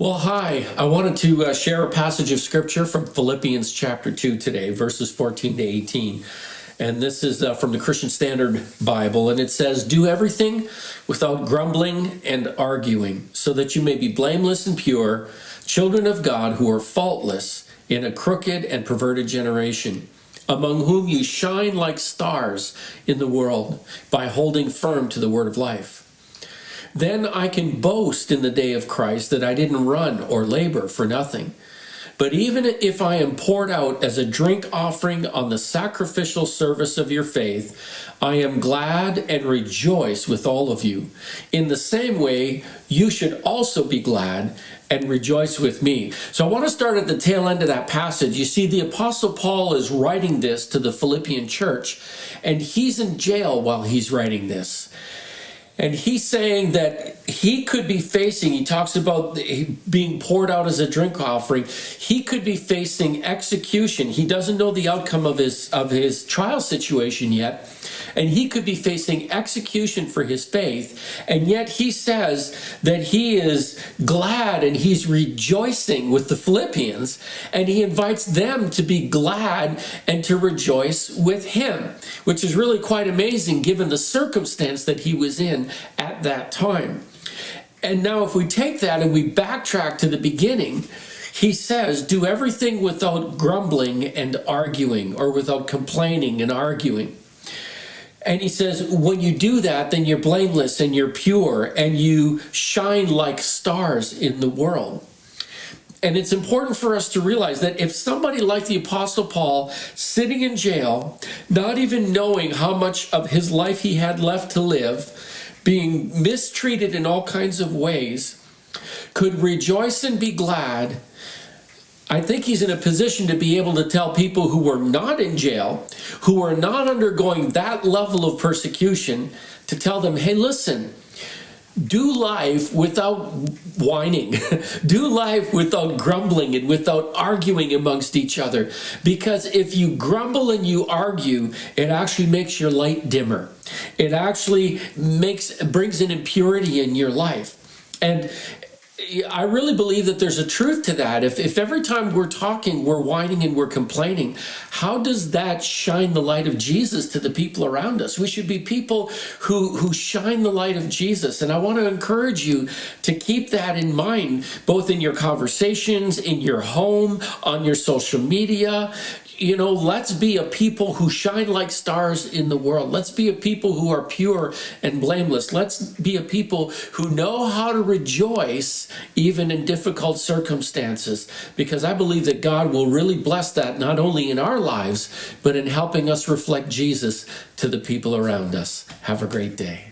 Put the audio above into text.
Well, hi. I wanted to share a passage of scripture from Philippians chapter 2 today, verses 14 to 18. And this is from the Christian Standard Bible. And it says, "Do everything without grumbling and arguing, so that you may be blameless and pure, children of God who are faultless in a crooked and perverted generation, among whom you shine like stars in the world by holding firm to the word of life. Then I can boast in the day of Christ that I didn't run or labor for nothing. But even if I am poured out as a drink offering on the sacrificial service of your faith, I am glad and rejoice with all of you. In the same way, you should also be glad and rejoice with me." So I want to start at the tail end of that passage. You see, the Apostle Paul is writing this to the Philippian church, and he's in jail while he's writing this. And he's saying that he could be facing, he talks about being poured out as a drink offering. He could be facing execution. He doesn't know the outcome of his trial situation yet. And he could be facing execution for his faith. And yet he says that he is glad and he's rejoicing with the Philippians. And he invites them to be glad and to rejoice with him, which is really quite amazing given the circumstance that he was in at that time. And now if we take that and we backtrack to the beginning, he says, do everything without grumbling and arguing, or without complaining and arguing. And he says, when you do that, then you're blameless and you're pure and you shine like stars in the world. And it's important for us to realize that if somebody like the Apostle Paul, sitting in jail, not even knowing how much of his life he had left to live, being mistreated in all kinds of ways, could rejoice and be glad, I think he's in a position to be able to tell people who were not in jail, who are not undergoing that level of persecution, to tell them, hey, listen, do life without whining. Do life without grumbling and without arguing amongst each other. Because if you grumble and you argue, it actually makes your light dimmer. It actually brings an impurity in your life. And I really believe that there's a truth to that. If every time we're talking, we're whining and we're complaining, how does that shine the light of Jesus to the people around us? We should be people who shine the light of Jesus. And I want to encourage you to keep that in mind, both in your conversations, in your home, on your social media. You know, let's be a people who shine like stars in the world. Let's be a people who are pure and blameless. Let's be a people who know how to rejoice even in difficult circumstances, because I believe that God will really bless that, not only in our lives, but in helping us reflect Jesus to the people around us. Have a great day.